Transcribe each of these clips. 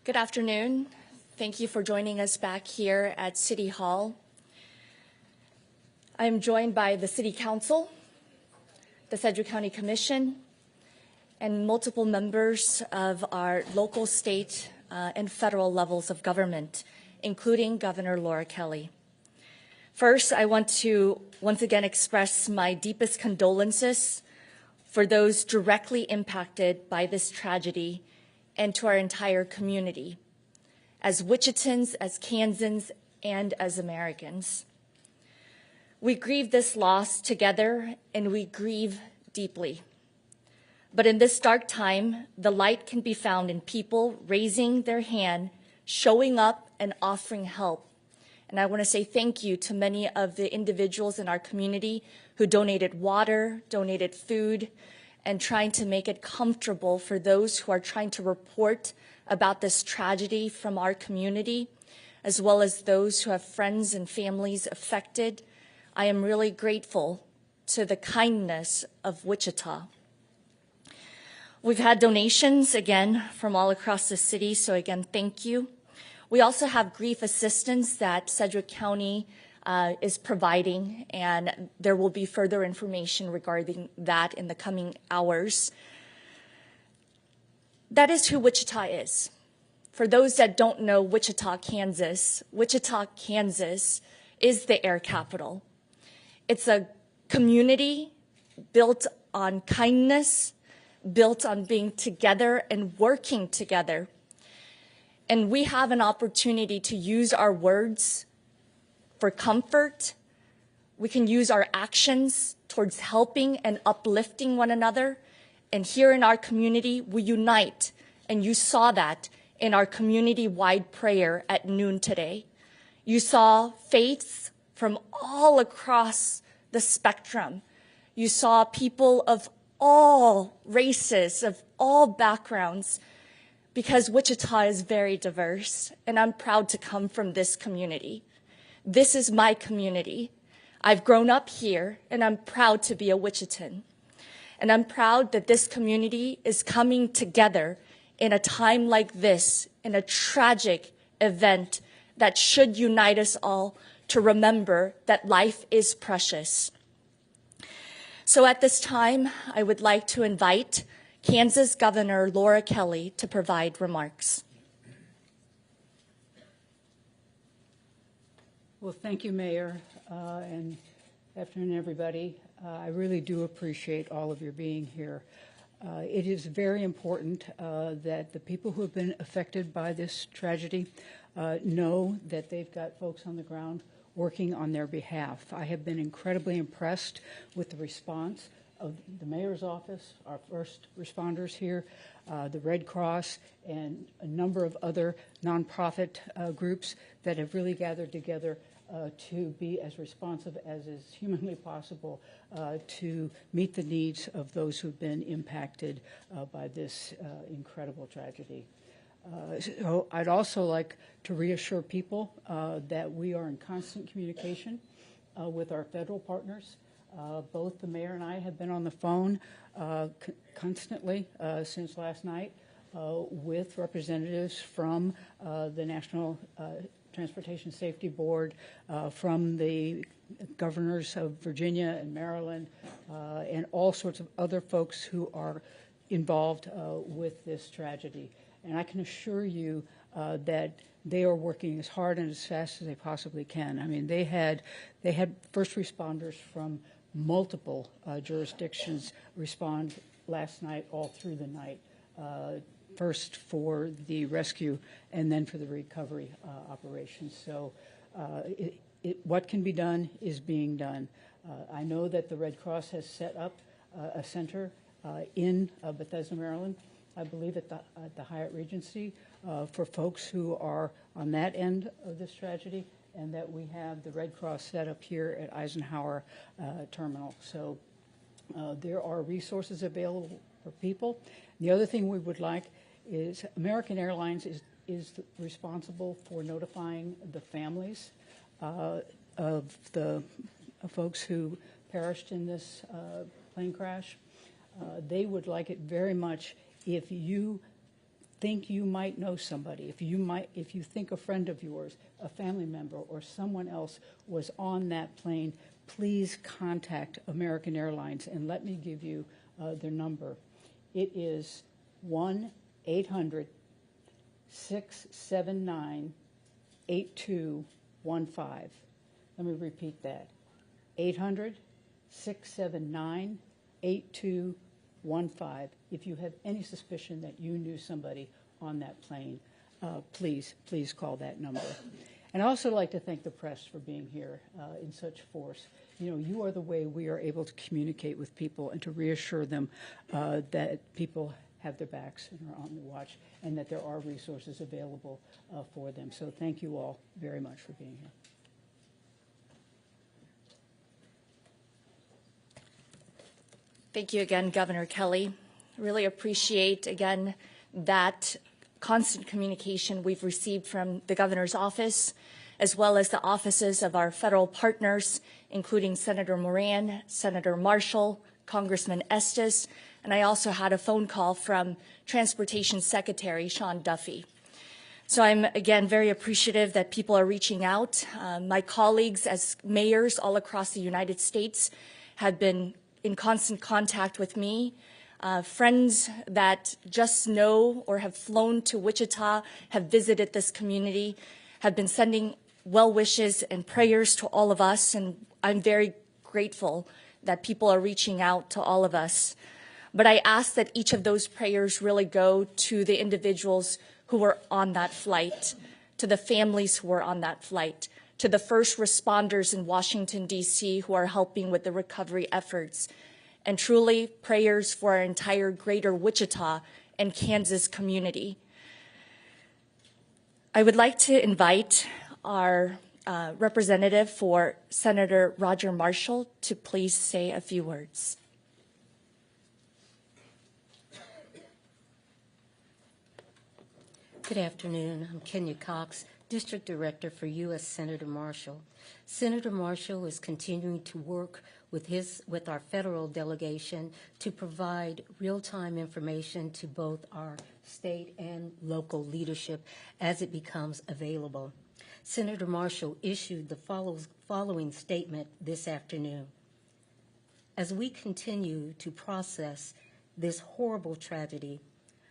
Good afternoon. Thank you for joining us back here at City Hall. I am joined by the City Council, the Sedgwick County Commission, and multiple members of our local, state, and federal levels of government, including Governor Laura Kelly. First, I want to once again express my deepest condolences for those directly impacted by this tragedy and to our entire community, as Wichitans, as Kansans, and as Americans. We grieve this loss together, and we grieve deeply. But in this dark time, the light can be found in people raising their hand, showing up, and offering help. And I want to say thank you to many of the individuals in our community who donated water, donated food, and trying to make it comfortable for those who are trying to report about this tragedy from our community, as well as those who have friends and families affected. I am really grateful to the kindness of Wichita. We've had donations, again, from all across the city, so again, thank you. We also have grief assistance that Sedgwick County is providing, and there will be further information regarding that in the coming hours. That is who Wichita is. For those that don't know Wichita, Kansas is the air capital. It's a community built on kindness, built on being together and working together. And we have an opportunity to use our words for comfort. We can use our actions towards helping and uplifting one another. And here in our community, we unite. And you saw that in our community-wide prayer at noon today. You saw faiths from all across the spectrum. You saw people of all races, of all backgrounds, because Wichita is very diverse, and I'm proud to come from this community. This is my community. I've grown up here, and I'm proud to be a Wichitan. And I'm proud that this community is coming together in a time like this, in a tragic event that should unite us all to remember that life is precious. So at this time, I would like to invite Kansas Governor Laura Kelly to provide remarks. Well, thank you, Mayor, and afternoon, everybody. I really do appreciate all of your being here. It is very important that the people who have been affected by this tragedy know that they've got folks on the ground working on their behalf. I have been incredibly impressed with the response of the Mayor's office, our first responders here, the Red Cross, and a number of other nonprofit groups that have really gathered together to be as responsive as is humanly possible to meet the needs of those who've been impacted by this incredible tragedy. So I'd also like to reassure people that we are in constant communication with our federal partners. Both the mayor and I have been on the phone constantly since last night with representatives from the National Transportation Safety Board, from the governors of Virginia and Maryland, and all sorts of other folks who are involved with this tragedy. And I can assure you that they are working as hard and as fast as they possibly can. I mean, they had first responders from multiple jurisdictions respond last night, all through the night, first for the rescue and then for the recovery operations. So what can be done is being done. I know that the Red Cross has set up a center in Bethesda, Maryland, I believe at the Hyatt Regency, for folks who are on that end of this tragedy, and that we have the Red Cross set up here at Eisenhower Terminal. So there are resources available for people. The other thing we would like is American Airlines is responsible for notifying the families of the folks who perished in this plane crash. They would like it very much if you think you might know somebody, if you think a friend of yours, a family member, or someone else was on that plane, please contact American Airlines, and let me give you their number. It is 1-800-679-8215. Let me repeat that. 800-679-8215. If you have any suspicion that you knew somebody on that plane, please call that number. And I also like to thank the press for being here in such force. You know, you are the way we are able to communicate with people and to reassure them that people have their backs and are on the watch, and that there are resources available for them. So thank you all very much for being here. Thank you again, Governor Kelly. Really appreciate, again, that constant communication we've received from the governor's office, as well as the offices of our federal partners, including Senator Moran, Senator Marshall, Congressman Estes, and I also had a phone call from Transportation Secretary Sean Duffy. So I'm, again, very appreciative that people are reaching out. My colleagues as mayors all across the United States have been in constant contact with me. Friends that just know or have flown to Wichita, have visited this community, have been sending well wishes and prayers to all of us, and I'm very grateful that people are reaching out to all of us. But I ask that each of those prayers really go to the individuals who were on that flight, to the families who were on that flight, to the first responders in Washington, D.C. who are helping with the recovery efforts, and truly prayers for our entire greater Wichita and Kansas community. I would like to invite our representative for Senator Roger Marshall to please say a few words. Good afternoon. I'm Kenya Cox, District Director for U.S. Senator Marshall. Senator Marshall is continuing to work with our federal delegation to provide real-time information to both our state and local leadership as it becomes available. Senator Marshall issued the following statement this afternoon. As we continue to process this horrible tragedy,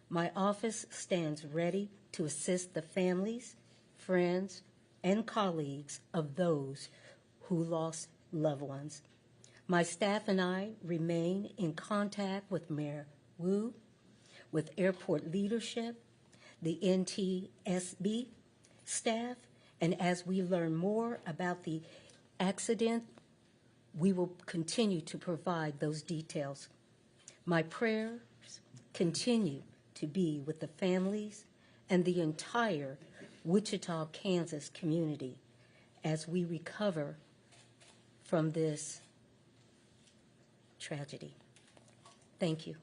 my office stands ready to assist the families, friends, and colleagues of those who lost loved ones. My staff and I remain in contact with Mayor Wu, with airport leadership, the NTSB staff, and as we learn more about the accident, we will continue to provide those details. My prayers continue to be with the families and the entire Wichita, Kansas community as we recover from this tragedy. Thank you.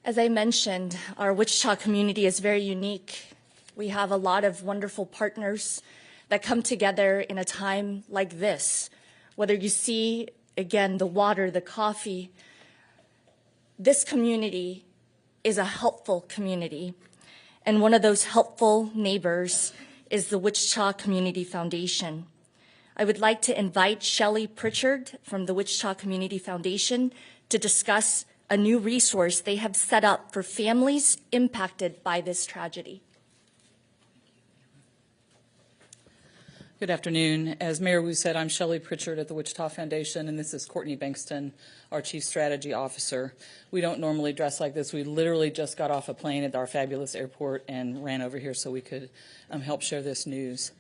As I mentioned, our Wichita community is very unique. We have a lot of wonderful partners that come together in a time like this. Whether you see, again, the water, the coffee, this community is a helpful community. And one of those helpful neighbors is the Wichita Community Foundation. I would like to invite Shelley Pritchard from the Wichita Community Foundation to discuss a new resource they have set up for families impacted by this tragedy. Good afternoon. As Mayor Wu said, I'm Shelley Pritchard at the Wichita Foundation, and this is Courtney Bankston, our Chief Strategy Officer. We don't normally dress like this. We literally just got off a plane at our fabulous airport and ran over here so we could help share this news.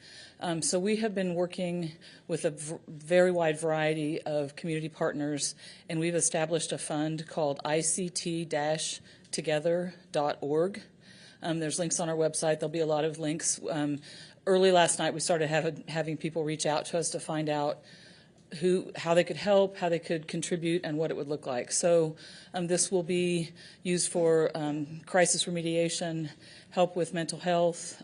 So we have been working with a very wide variety of community partners, and we've established a fund called ICT-together.org. There's links on our website. There'll be a lot of links. Early last night, we started having people reach out to us to find out how they could help, how they could contribute, and what it would look like. So this will be used for crisis remediation, help with mental health.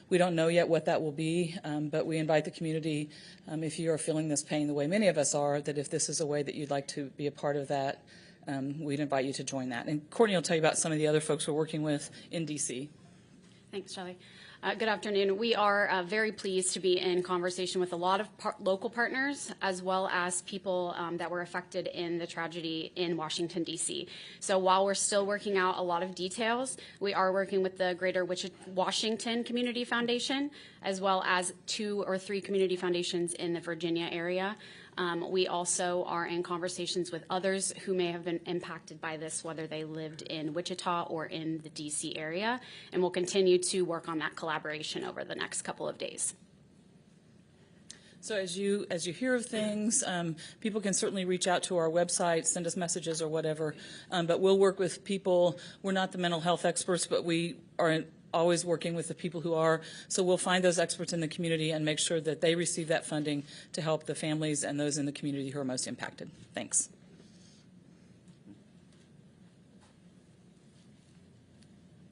We don't know yet what that will be, but we invite the community, if you are feeling this pain the way many of us are, that if this is a way that you'd like to be a part of that, we'd invite you to join that. And Courtney will tell you about some of the other folks we're working with in D.C. Thanks, Shelley. Good afternoon. We are very pleased to be in conversation with a lot of local partners, as well as people that were affected in the tragedy in Washington, D.C. So while we're still working out a lot of details, we are working with the Greater Washington Community Foundation, as well as 2 or 3 community foundations in the Virginia area. We also are in conversations with others who may have been impacted by this, whether they lived in Wichita or in the D.C. area, and we'll continue to work on that collaboration over the next couple of days. So as you hear of things, people can certainly reach out to our website, send us messages or whatever, but we'll work with people. We're not the mental health experts, but we are always working with the people who are. So we'll find those experts in the community and make sure that they receive that funding to help the families and those in the community who are most impacted. Thanks.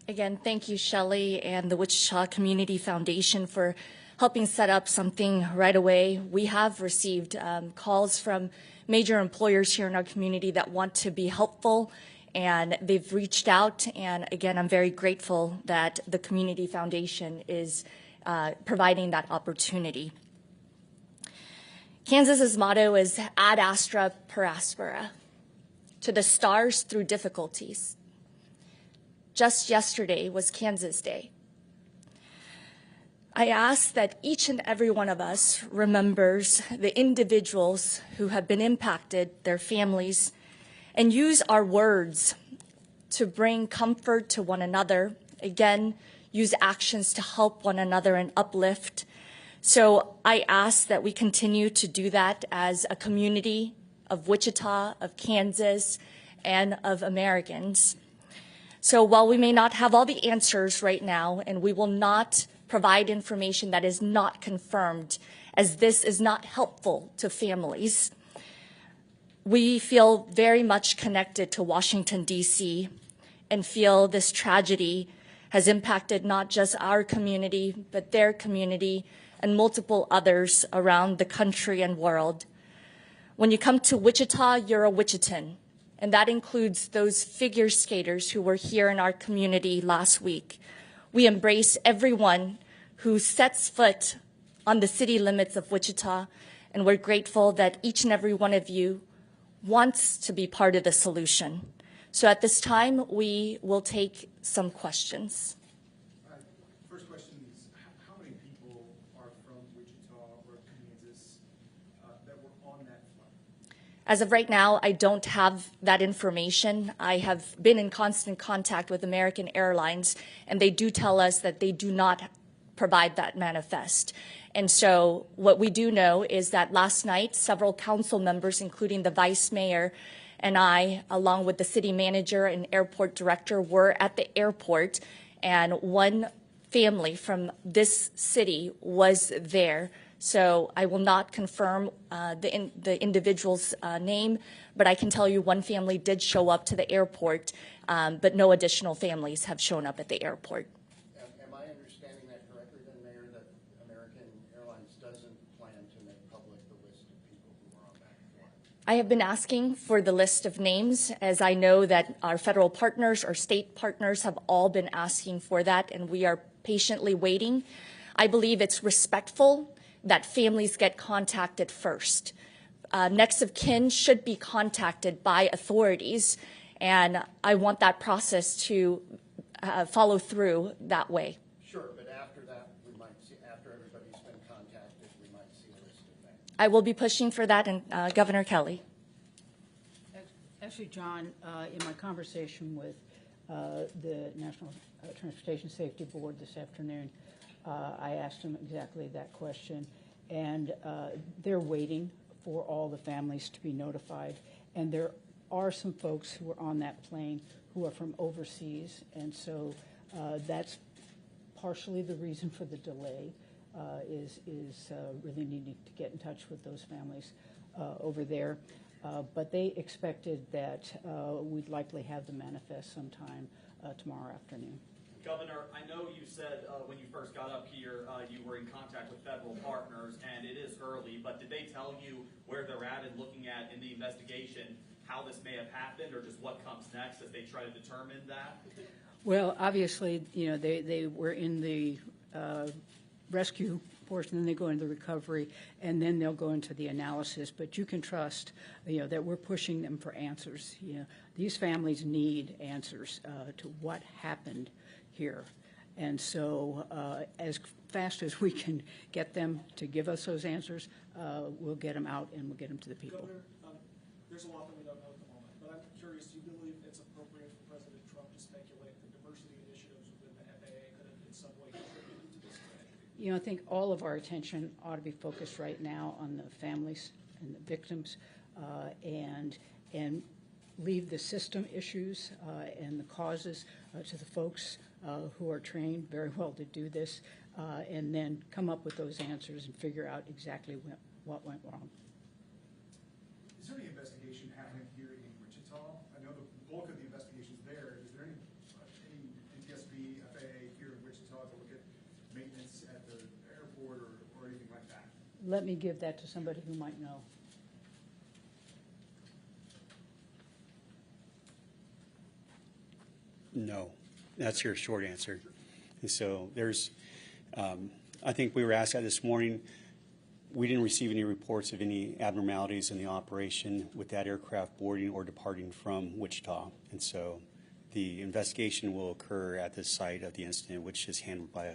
Again, thank you, Shelley, and the Wichita Community Foundation for helping set up something right away. We have received calls from major employers here in our community that want to be helpful, and they've reached out. And again, I'm very grateful that the Community Foundation is providing that opportunity. Kansas's motto is ad astra per aspera, to the stars through difficulties. Just yesterday was Kansas Day. I ask that each and every one of us remembers the individuals who have been impacted, their families, and use our words to bring comfort to one another. Again, use actions to help one another and uplift. So I ask that we continue to do that as a community of Wichita, of Kansas, and of Americans. So while we may not have all the answers right now, and we will not provide information that is not confirmed, as this is not helpful to families, we feel very much connected to Washington, D.C., and feel this tragedy has impacted not just our community, but their community and multiple others around the country and world. When you come to Wichita, you're a Wichitan, and that includes those figure skaters who were here in our community last week. We embrace everyone who sets foot on the city limits of Wichita, and we're grateful that each and every one of you wants to be part of the solution. So at this time, we will take some questions. First question is, how many people are from Wichita or Kansas that were on that flight? As of right now, I don't have that information. I have been in constant contact with American Airlines, and they do tell us that they do not provide that manifest. And so what we do know is that last night, several council members, including the vice mayor and I, along with the city manager and airport director, were at the airport, and one family from this city was there. So I will not confirm the individual's name, but I can tell you one family did show up to the airport, but no additional families have shown up at the airport. Am I understanding that correctly then, Mayor, that American Airlines doesn't plan to make public the list of people who are on that flight? I have been asking for the list of names, as I know that our federal partners or state partners have all been asking for that, and we are patiently waiting. I believe it's respectful that families get contacted first. Next of kin should be contacted by authorities, and I want that process to follow through that way. Sure, but after that, we might see, after everybody's been contacted, we might see a list of names. I will be pushing for that, and Governor Kelly. Actually, John, in my conversation with the National Transportation Safety Board this afternoon, I asked them exactly that question, and they're waiting for all the families to be notified. And there are some folks who are on that plane who are from overseas, and so that's partially the reason for the delay, is really needing to get in touch with those families. over there. But they expected that we'd likely have the manifest sometime tomorrow afternoon. Governor, I know you said when you first got up here you were in contact with federal partners, and it is early, but did they tell you where they're at in looking at in the investigation how this may have happened, or just what comes next as they try to determine that? Well, obviously, you know, they were in the rescue portion, then they go into the recovery, and then they'll go into the analysis. But you can trust, you know, that we're pushing them for answers. You know, these families need answers to what happened here. And so as fast as we can get them to give us those answers, we'll get them out and we'll get them to the people. Governor, there's a lot that we don't know at the moment, but I'm curious, do you believe it's appropriate for President Trump to speculate that diversity initiatives within the FAA could have in some way contributed to this tragedy? You know, I think all of our attention ought to be focused right now on the families and the victims, and leave the system issues and the causes to the folks who are trained very well to do this, and then come up with those answers and figure out exactly what went wrong. Is there any investigation happening here in Wichita? I know the bulk of the investigation's there. Is there any NTSB, FAA here in Wichita to look at maintenance at the airport or anything like that? Let me give that to somebody who might know. No, that's your short answer. And so there's, I think we were asked that this morning. We didn't receive any reports of any abnormalities in the operation with that aircraft boarding or departing from Wichita. And so the investigation will occur at the site of the incident, which is handled by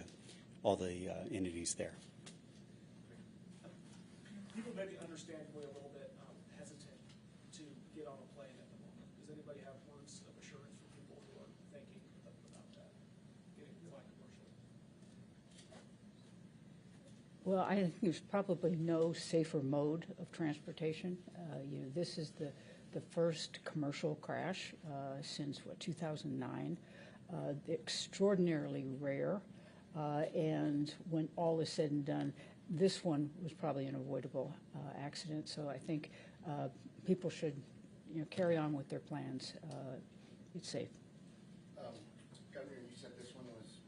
all the entities there. People maybe understandably a little bit hesitant to get on a plane at the moment. Does anybody have words of assurance for people who are thinking about that, getting flying commercially? Well, I think there's probably no safer mode of transportation. You know, this is the first commercial crash since, 2009. Extraordinarily rare. And when all is said and done, this one was probably an avoidable accident. So I think people should, you know, carry on with their plans. It's safe. Governor, you said this one was,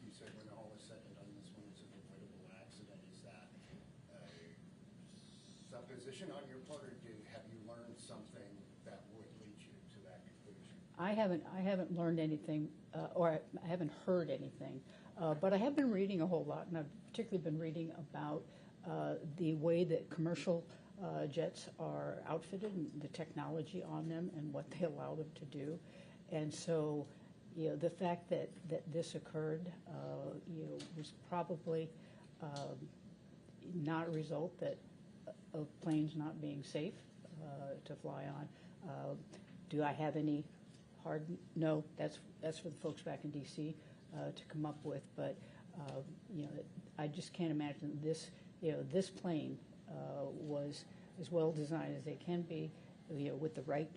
you said when all is said and done, this one was an avoidable accident. Is that a supposition on your part, or have you learned something that would lead you to that conclusion? I haven't learned anything, or I haven't heard anything, but I have been reading a whole lot, and I've particularly been reading about the way that commercial jets are outfitted and the technology on them and what they allow them to do. And so, you know, the fact that this occurred, you know, was probably not a result of planes not being safe to fly on. Do I have any hard? No, that's for the folks back in D.C. To come up with. But you know, I just can't imagine this. You know, this plane was as well designed as they can be. You know, with the right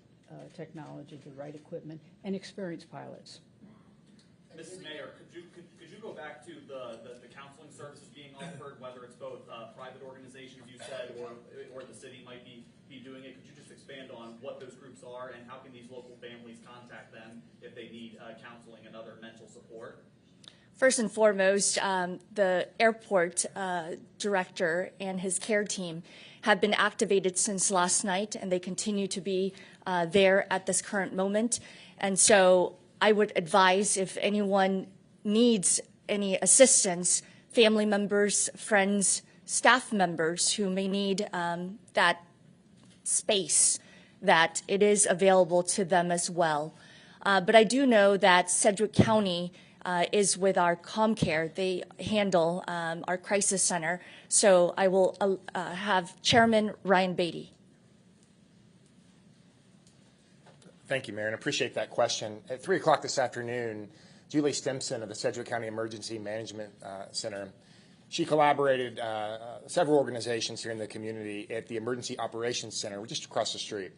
technology, the right equipment, and experienced pilots. Mrs. Mayor, could you go back to the counseling services being offered, whether it's both private organizations you said or the city might be doing it? Could you just expand on what those groups are and how can these local families contact them if they need counseling and other mental support? First and foremost, the airport director and his care team have been activated since last night, and they continue to be there at this current moment. And so I would advise, if anyone needs any assistance, family members, friends, staff members who may need that space, that it is available to them as well. But I do know that Sedgwick County is with our ComCare. They handle our crisis center. So I will have Chairman Ryan Beatty. Thank you, Mayor, and appreciate that question. At 3 o'clock this afternoon, Julie Stimson of the Sedgwick County Emergency Management Center, she collaborated several organizations here in the community at the Emergency Operations Center, just across the street.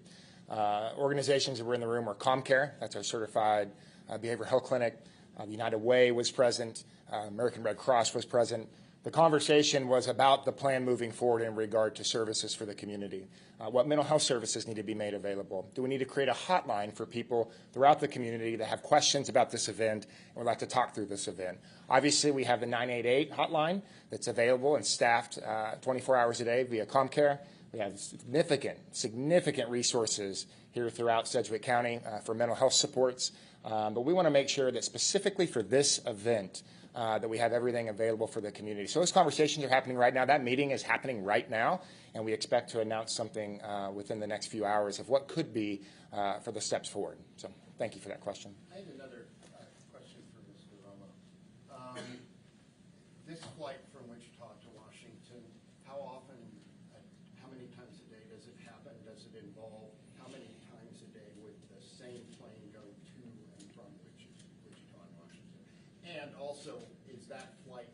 Organizations that were in the room were ComCare, that's our certified behavioral health clinic. The United Way was present. American Red Cross was present. The conversation was about the plan moving forward in regard to services for the community. What mental health services need to be made available? Do we need to create a hotline for people throughout the community that have questions about this event and would like to talk through this event? Obviously, we have the 988 hotline that's available and staffed 24 hours a day via ComCare. We have significant resources here throughout Sedgwick County for mental health supports. But we want to make sure that specifically for this event, that we have everything available for the community. So those conversations are happening right now. That meeting is happening right now, and we expect to announce something within the next few hours of what could be for the steps forward. So thank you for that question. I have another question for Mr. Romo. This flight from Wichita to Washington, how often, how many times a day does it happen? Does it involve, how many times a day would the same plane go to and from Wichita and Washington? And also, is that flight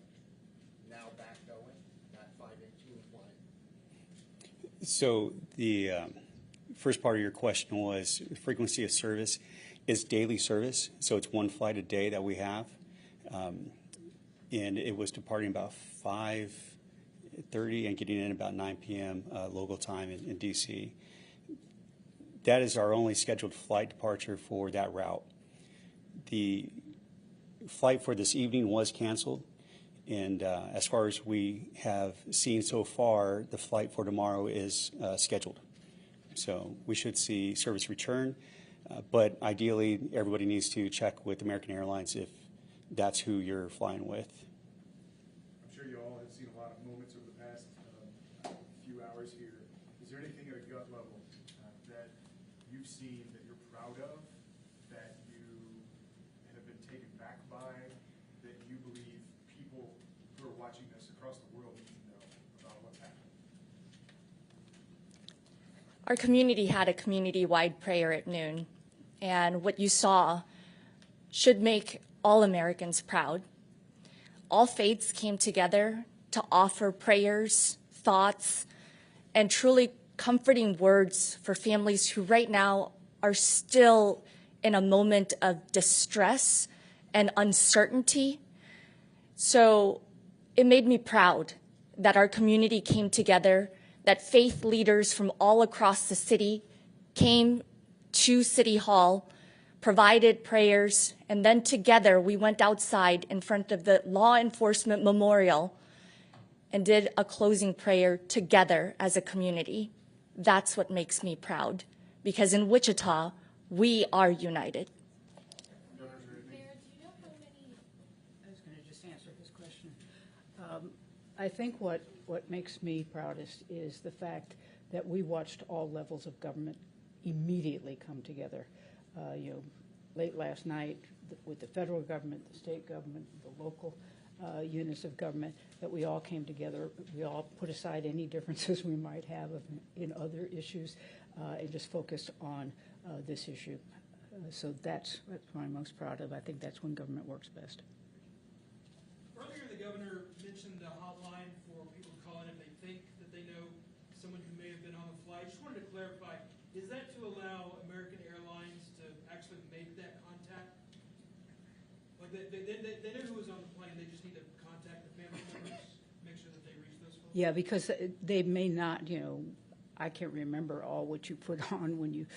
now back going, that 518 flight? So the first part of your question was frequency of service is daily service. So it's one flight a day that we have. And it was departing about 5:30 and getting in about 9 p.m. Local time in D.C. That is our only scheduled flight departure for that route. The flight for this evening was canceled. And as far as we have seen so far, the flight for tomorrow is scheduled. So we should see service return. But ideally, everybody needs to check with American Airlines if that's who you're flying with. I'm sure you all have seen a lot of moments over the past few hours here. Is there anything at a gut level that you've seen that you're proud of, that you have been taken back by, that you believe people who are watching this across the world need to know about what's happening? Our community had a community-wide prayer at noon, and what you saw should make all Americans proud. All faiths came together to offer prayers, thoughts, and truly comforting words for families who right now are still in a moment of distress and uncertainty. So it made me proud that our community came together, that faith leaders from all across the city came to City Hall, provided prayers, and then together we went outside in front of the Law Enforcement Memorial and did a closing prayer together as a community. That's what makes me proud, because in Wichita, we are united. Mayor, do you know how many? I was going to just answer his question. I think what makes me proudest is the fact that we watched all levels of government immediately come together. Late last night with the federal government, the state government, the local units of government, that we all came together. We all put aside any differences we might have in other issues and just focused on this issue. So that's what I'm most proud of. I think that's when government works best. Earlier, the governor mentioned the hotline for people to call in if they think that they know someone who may have been on the flight. Just wanted to clarify, is that to allow American Airlines to actually make that contact? Like they know who was on the plane, they just need to contact the family members, make sure that they reach those folks? Yeah, because they may not, I can't remember all what you put on when you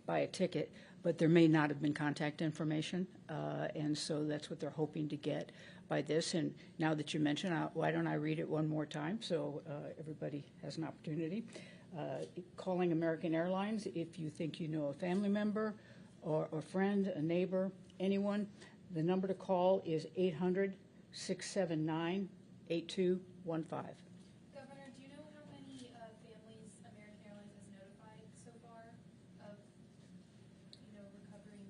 buy a ticket, but there may not have been contact information, and so that's what they're hoping to get by this. And now that you mention, why don't I read it one more time so everybody has an opportunity. Calling American Airlines if you think you know a family member or a friend, a neighbor, anyone. The number to call is 800-679-8215. Governor, do you know how many families American Airlines has notified so far of, recovering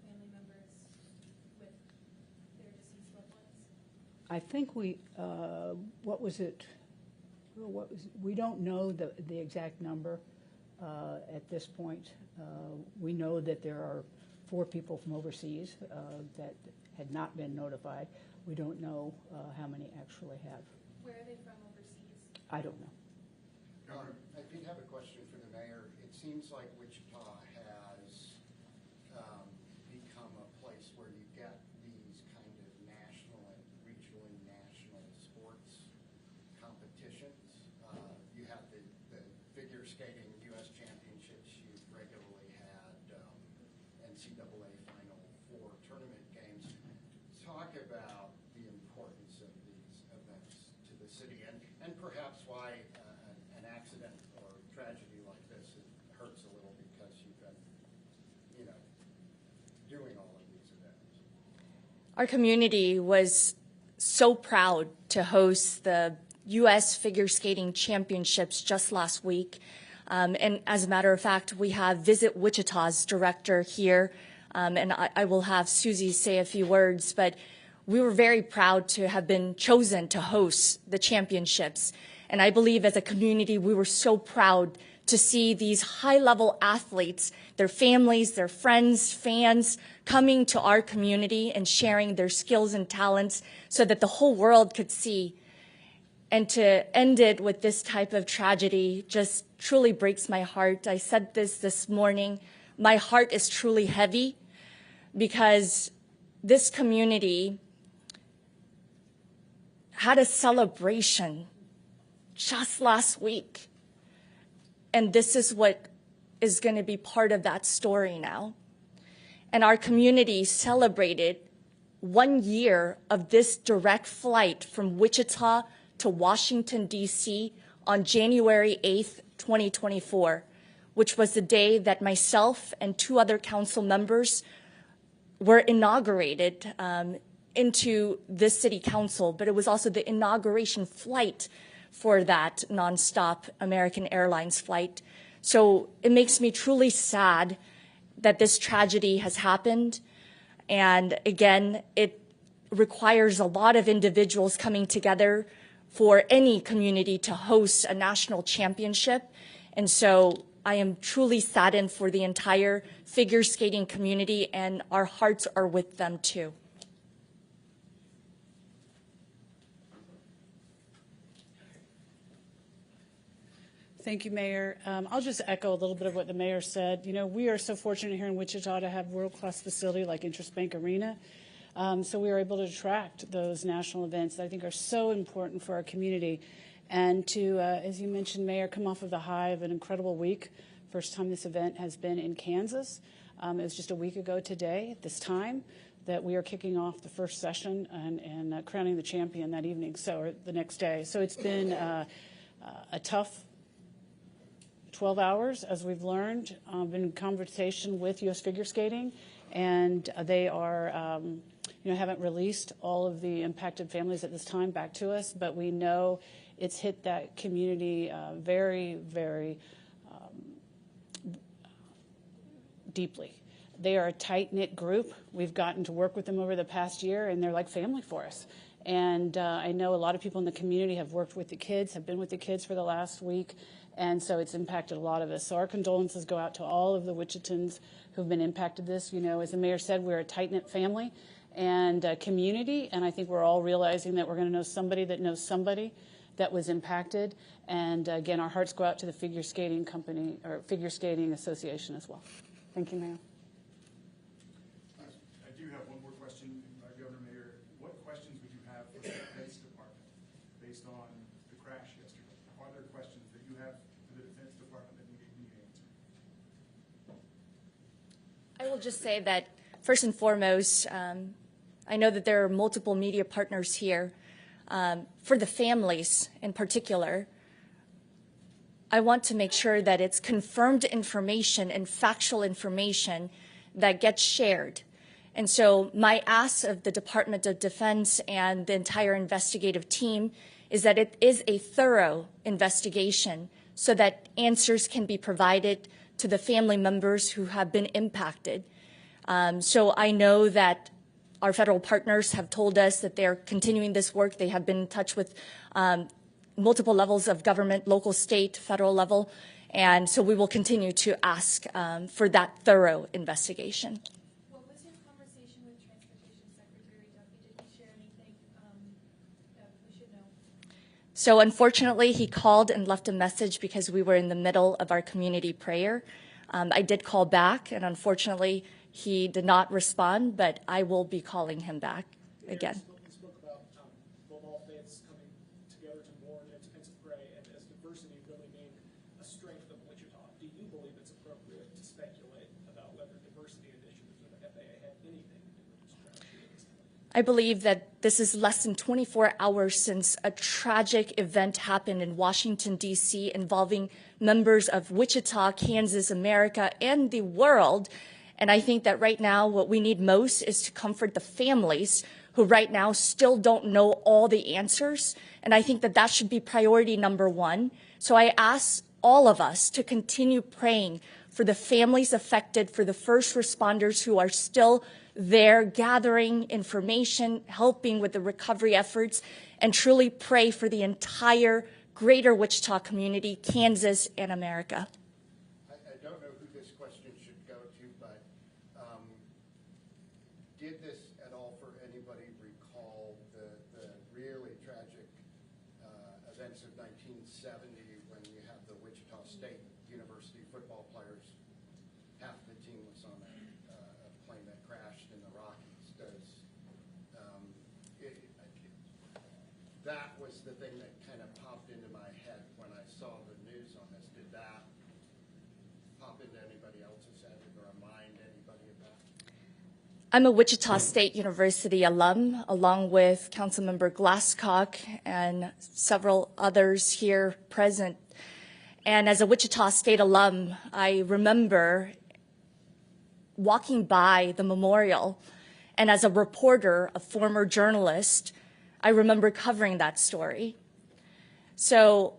family members with their deceased loved ones? I think we don't know the exact number at this point. We know that there are 4 people from overseas that had not been notified. We don't know how many actually have. Where are they from overseas? I don't know. I did have a question for the mayor. It seems like Wichita has become a place where you get these kind of national and regionally national NCAA Final Four tournament games. Talk about the importance of these events to the city and perhaps why an accident or tragedy like this hurts a little because you've been, doing all of these events. Our community was so proud to host the U.S. Figure Skating Championships just last week. And as a matter of fact, we have Visit Wichita's director here, and I will have Susie say a few words, but we were very proud to have been chosen to host the championships. And I believe as a community, we were so proud to see these high-level athletes, their families, their friends, fans, coming to our community and sharing their skills and talents so that the whole world could see. And to end it with this type of tragedy just truly breaks my heart. I said this morning. My heart is truly heavy because this community had a celebration just last week. And this is what is going to be part of that story now. And our community celebrated 1 year of this direct flight from Wichita to Washington, D.C. on January 8th, 2024, which was the day that myself and 2 other council members were inaugurated into this city council, but it was also the inauguration flight for that nonstop American Airlines flight. So it makes me truly sad that this tragedy has happened. And again, it requires a lot of individuals coming together for any community to host a national championship. And so I am truly saddened for the entire figure skating community, and our hearts are with them too. Thank you, Mayor. I'll just echo a little bit of what the mayor said. We are so fortunate here in Wichita to have world-class facility like Interest Bank Arena. So we are able to attract those national events that I think are so important for our community. And to, as you mentioned, Mayor, come off of the high of an incredible week. First time this event has been in Kansas. It was just a week ago today at this time that we are kicking off the first session and crowning the champion that evening, or the next day. So it's been a tough 12 hours, as we've learned. Been in conversation with U.S. Figure Skating, and they are, haven't released all of the impacted families at this time back to us, but we know it's hit that community very, very deeply. They are a tight-knit group. We've gotten to work with them over the past year, and they're like family for us. And I know a lot of people in the community have worked with the kids, have been with the kids for the last week, and so it's impacted a lot of us. So our condolences go out to all of the Wichitans who've been impacted this. As the mayor said, we're a tight-knit family and community, and I think we're all realizing that we're going to know somebody that knows somebody that was impacted. And again, our hearts go out to the Figure Skating Company, or Figure Skating Association as well. Thank you, Mayor. I do have one more question, Governor Mayor. What questions would you have for the Defense Department based on the crash yesterday? Are there questions that you have for the Defense Department that need answered? I will just say that, first and foremost, I know that there are multiple media partners here. For the families in particular, I want to make sure that it's confirmed information and factual information that gets shared. And so my ask of the Department of Defense and the entire investigative team is that it is a thorough investigation so that answers can be provided to the family members who have been impacted. So I know that our federal partners have told us that they're continuing this work. They have been in touch with multiple levels of government, local, state, federal level. And so we will continue to ask for that thorough investigation. What was your conversation with Transportation Secretary Duffy? Did he share anything that we should know? So unfortunately, he called and left a message because we were in the middle of our community prayer. I did call back, and unfortunately, he did not respond, but I will be calling him back again. You spoke about all faiths coming together to mourn and to pray, and as diversity really being a strength of Wichita. Do you believe it's appropriate to speculate about whether diversity initiatives I believe that this is less than 24 hours since a tragic event happened in Washington, D.C., involving members of Wichita, Kansas, America, and the world. And I think that right now what we need most is to comfort the families who right now still don't know all the answers. And I think that that should be priority number one. So I ask all of us to continue praying for the families affected, for the first responders who are still there gathering information, helping with the recovery efforts, and truly pray for the entire greater Wichita community, Kansas, and America. I don't know who this question should go to, but did this at all for anybody recall the really tragic events of 1970 when you have the Wichita State University football players? Half the team was on a plane that crashed in the Rockies. That was the thing that kind of popped into my head when I saw the news on this. Did that pop into anybody else's head or remind anybody of that? I'm a Wichita State University alum, along with Councilmember Glasscock and several others here present. And as a Wichita State alum, I remember walking by the memorial, and as a reporter, a former journalist, I remember covering that story. So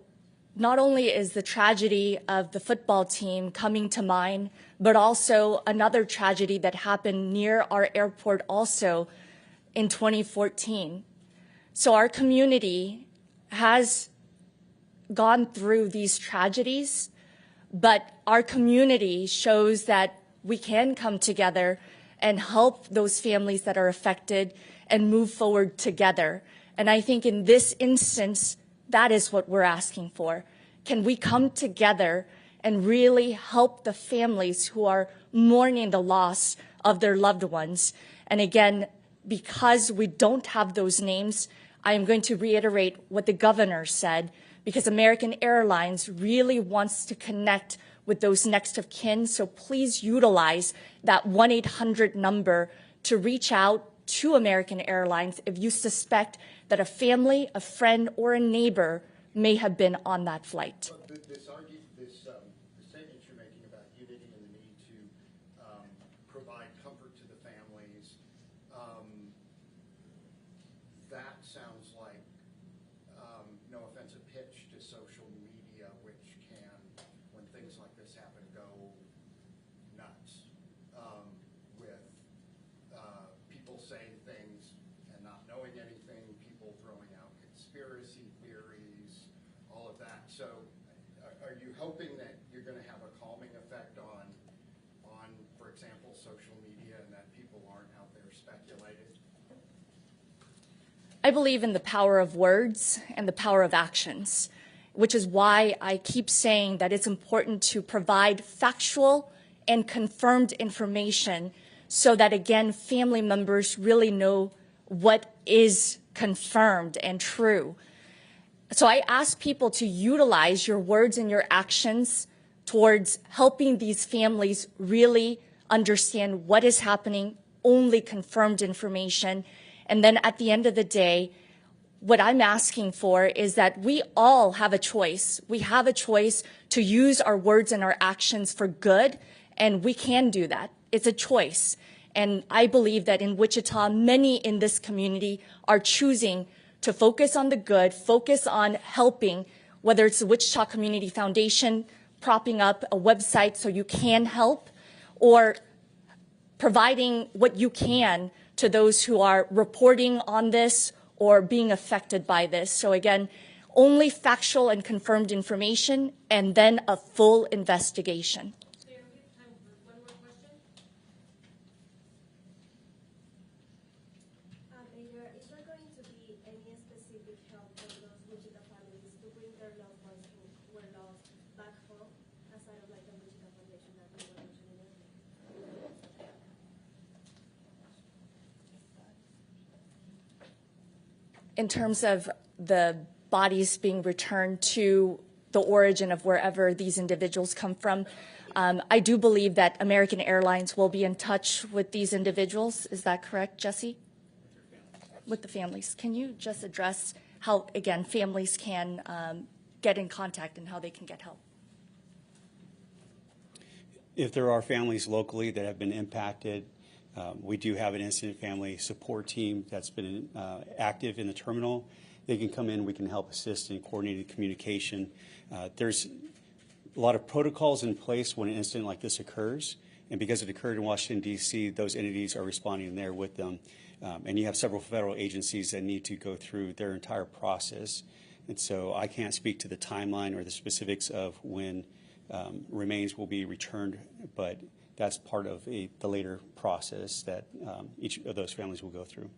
not only is the tragedy of the football team coming to mind, but also another tragedy that happened near our airport also in 2014. So our community has gone through these tragedies, but our community shows that we can come together and help those families that are affected and move forward together. And I think in this instance, that is what we're asking for. Can we come together and really help the families who are mourning the loss of their loved ones? And again, because we don't have those names, I am going to reiterate what the governor said, because American Airlines really wants to connect with those next of kin. So please utilize that 1-800 number to reach out to American Airlines if you suspect that a family, a friend, or a neighbor may have been on that flight. The statement you're making about unity and the need to provide comfort to the families, that sounds like, no offense, a pitch to social media, which can, when things like this happen, go nuts with people saying things and not knowing anything, people throwing out conspiracy theories, all of that. So are you hoping that you're going to have a calming effect on, for example, social media, and that people aren't out there speculating? I believe in the power of words and the power of actions, which is why I keep saying that it's important to provide factual and confirmed information so that, again, family members really know what is confirmed and true. So I ask people to utilize your words and your actions towards helping these families really understand what is happening, only confirmed information. And then at the end of the day, what I'm asking for is that we all have a choice. We have a choice to use our words and our actions for good, and we can do that. It's a choice. And I believe that in Wichita, many in this community are choosing to focus on the good, focus on helping, whether it's the Wichita Community Foundation propping up a website so you can help, or providing what you can to those who are reporting on this or being affected by this. So again, only factual and confirmed information, and then a full investigation. Is there going to be any specific help for those Wichita families to bring their loved ones who were lost back home, aside of like the Wichita Foundation that we were mentioning earlier? In terms of the bodies being returned to the origin of wherever these individuals come from, I do believe that American Airlines will be in touch with these individuals. Is that correct, Jesse? with the families. Can you just address how, again, families can get in contact and how they can get help? If there are families locally that have been impacted, we do have an incident family support team that's been active in the terminal. They can come in, we can help assist in coordinated communication. There's a lot of protocols in place when an incident like this occurs, and because it occurred in Washington, D.C., those entities are responding there with them. And you have several federal agencies that need to go through their entire process. And so I can't speak to the timeline or the specifics of when remains will be returned, but that's part of the later process that each of those families will go through.